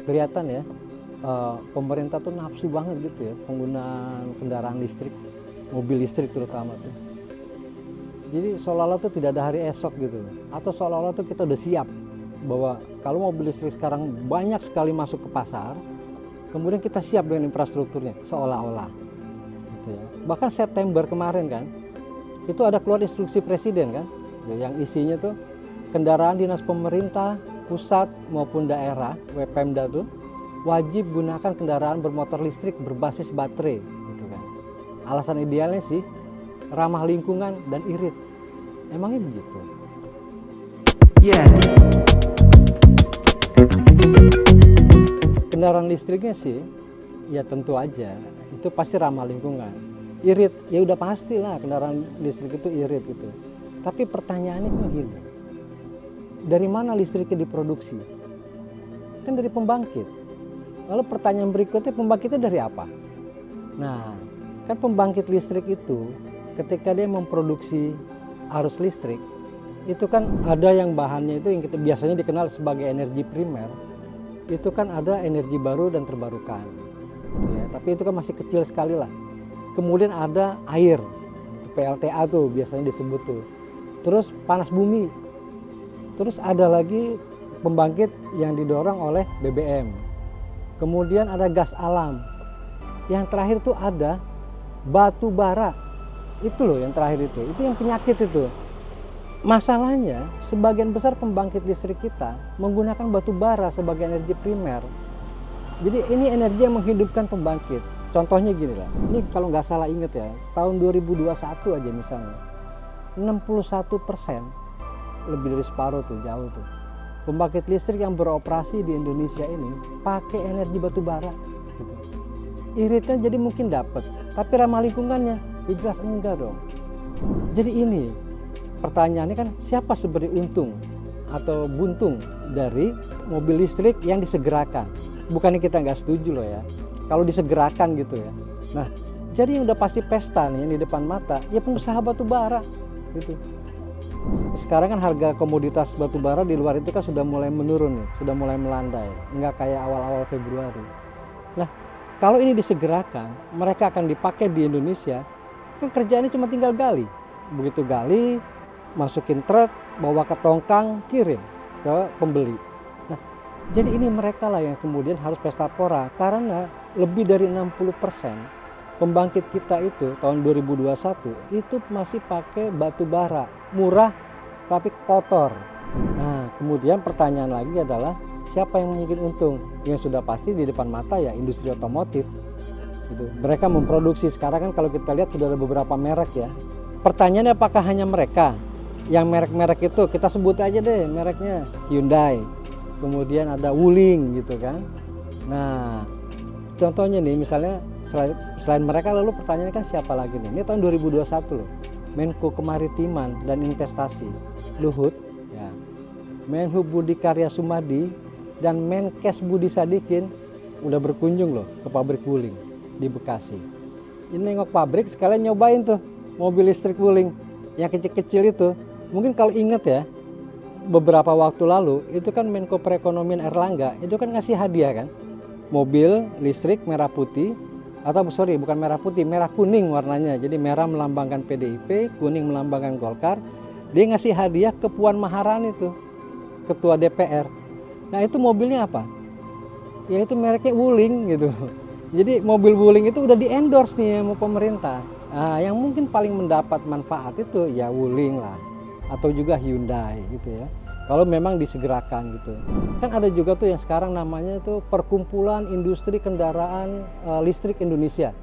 kelihatan ya, pemerintah tuh nafsu banget gitu ya penggunaan kendaraan listrik, mobil listrik terutama tuh. Jadi seolah-olah tuh tidak ada hari esok gitu, atau seolah-olah tuh kita udah siap bahwa kalau mobil listrik sekarang banyak sekali masuk ke pasar, kemudian kita siap dengan infrastrukturnya, seolah-olah gitu ya. Bahkan September kemarin kan, itu ada keluar instruksi presiden kan, yang isinya tuh kendaraan dinas pemerintah pusat maupun daerah, Pemda tuh wajib gunakan kendaraan bermotor listrik berbasis baterai gitu kan. Alasan idealnya sih ramah lingkungan dan irit. Emangnya begitu? Yeah. Kendaraan listriknya sih ya tentu aja itu pasti ramah lingkungan. Irit ya udah pastilah kendaraan listrik itu irit gitu. Tapi pertanyaannya kan gini. Dari mana listriknya diproduksi? Kan dari pembangkit. Lalu pertanyaan berikutnya, pembangkitnya dari apa? Nah, kan pembangkit listrik itu ketika dia memproduksi arus listrik, itu kan ada yang bahannya itu yang kita biasanya dikenal sebagai energi primer. Itu kan ada energi baru dan terbarukan. Gitu ya. Tapi itu kan masih kecil sekali lah. Kemudian ada air, PLTA tuh biasanya disebut tuh. Terus panas bumi. Terus ada lagi pembangkit yang didorong oleh BBM. Kemudian ada gas alam. Yang terakhir tuh ada batu bara. Itu loh yang terakhir itu. Itu yang penyakit itu. Masalahnya sebagian besar pembangkit listrik kita menggunakan batu bara sebagai energi primer. Jadi ini energi yang menghidupkan pembangkit. Contohnya gini lah. Ini kalau nggak salah ingat ya, tahun 2021 aja misalnya. 61%, lebih dari separuh tuh, jauh tuh. Pembangkit listrik yang beroperasi di Indonesia ini pakai energi batu bara gitu. Iritnya jadi mungkin dapat, tapi ramah lingkungannya ya jelas enggak dong. Jadi ini pertanyaannya kan, siapa sebenarnya untung atau buntung dari mobil listrik yang disegerakan? Bukannya kita nggak setuju loh ya, kalau disegerakan gitu ya. Nah, jadi yang udah pasti pesta nih yang di depan mata ya pengusaha batu bara gitu. Sekarang kan harga komoditas batu bara di luar itu kan sudah mulai menurun nih, sudah mulai melandai, nggak kayak awal-awal Februari. Nah, kalau ini disegerakan, mereka akan dipakai di Indonesia, kan kerjaannya cuma tinggal gali. Begitu gali, masukin truk, bawa ke tongkang, kirim ke pembeli. Nah, jadi ini mereka lah yang kemudian harus pesta pora, karena lebih dari 60% pembangkit kita itu tahun 2021 itu masih pakai batu bara, murah tapi kotor. Nah, kemudian pertanyaan lagi adalah siapa yang mungkin untung? Yang sudah pasti di depan mata ya industri otomotif. Gitu. Mereka memproduksi sekarang kan kalau kita lihat sudah ada beberapa merek ya. Pertanyaannya apakah hanya mereka? Yang merek-merek itu kita sebut aja deh mereknya Hyundai. Kemudian ada Wuling gitu kan. Nah, contohnya nih misalnya selain mereka lalu pertanyaannya kan siapa lagi nih? Ini tahun 2021 loh. Menko Kemaritiman dan Investasi Luhut, ya, Menhub Budi Karya Sumadi dan Menkes Budi Sadikin udah berkunjung loh ke pabrik Wuling di Bekasi. Ini nengok pabrik sekalian nyobain tuh mobil listrik Wuling yang kecil-kecil itu. Mungkin kalau ingat ya, beberapa waktu lalu itu kan Menko Perekonomian Erlangga itu kan ngasih hadiah kan, mobil listrik merah putih. Atau sorry, bukan merah putih, merah kuning warnanya. Jadi merah melambangkan PDIP, kuning melambangkan Golkar. Dia ngasih hadiah ke Puan Maharani tuh, ketua DPR. Nah itu mobilnya apa? Ya itu mereknya Wuling gitu. Jadi mobil Wuling itu udah di-endorse nih sama pemerintah. Nah, yang mungkin paling mendapat manfaat itu ya Wuling lah. Atau juga Hyundai gitu ya. Kalau memang disegerakan gitu. Kan ada juga tuh yang sekarang namanya tuh Perkumpulan Industri Kendaraan Listrik Indonesia.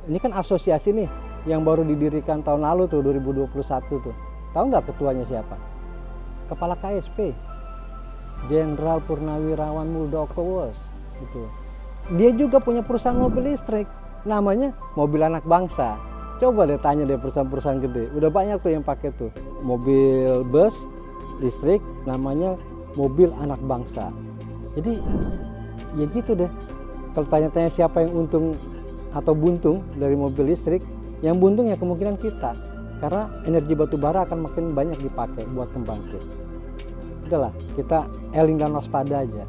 Ini kan asosiasi nih yang baru didirikan tahun lalu tuh 2021 tuh. Tahu nggak ketuanya siapa? Kepala KSP, Jenderal Purnawirawan Muldoko Wos gitu. Dia juga punya perusahaan mobil listrik, namanya Mobil Anak Bangsa. Coba deh tanya deh perusahaan-perusahaan gede. Udah banyak tuh yang pakai tuh mobil bus listrik namanya Mobil Anak Bangsa. Jadi ya gitu deh. Kalau tanya-tanya siapa yang untung atau buntung dari mobil listrik, yang buntung ya kemungkinan kita. Karena energi batu bara akan makin banyak dipakai buat pembangkit. Udahlah, kita eling dan waspada aja.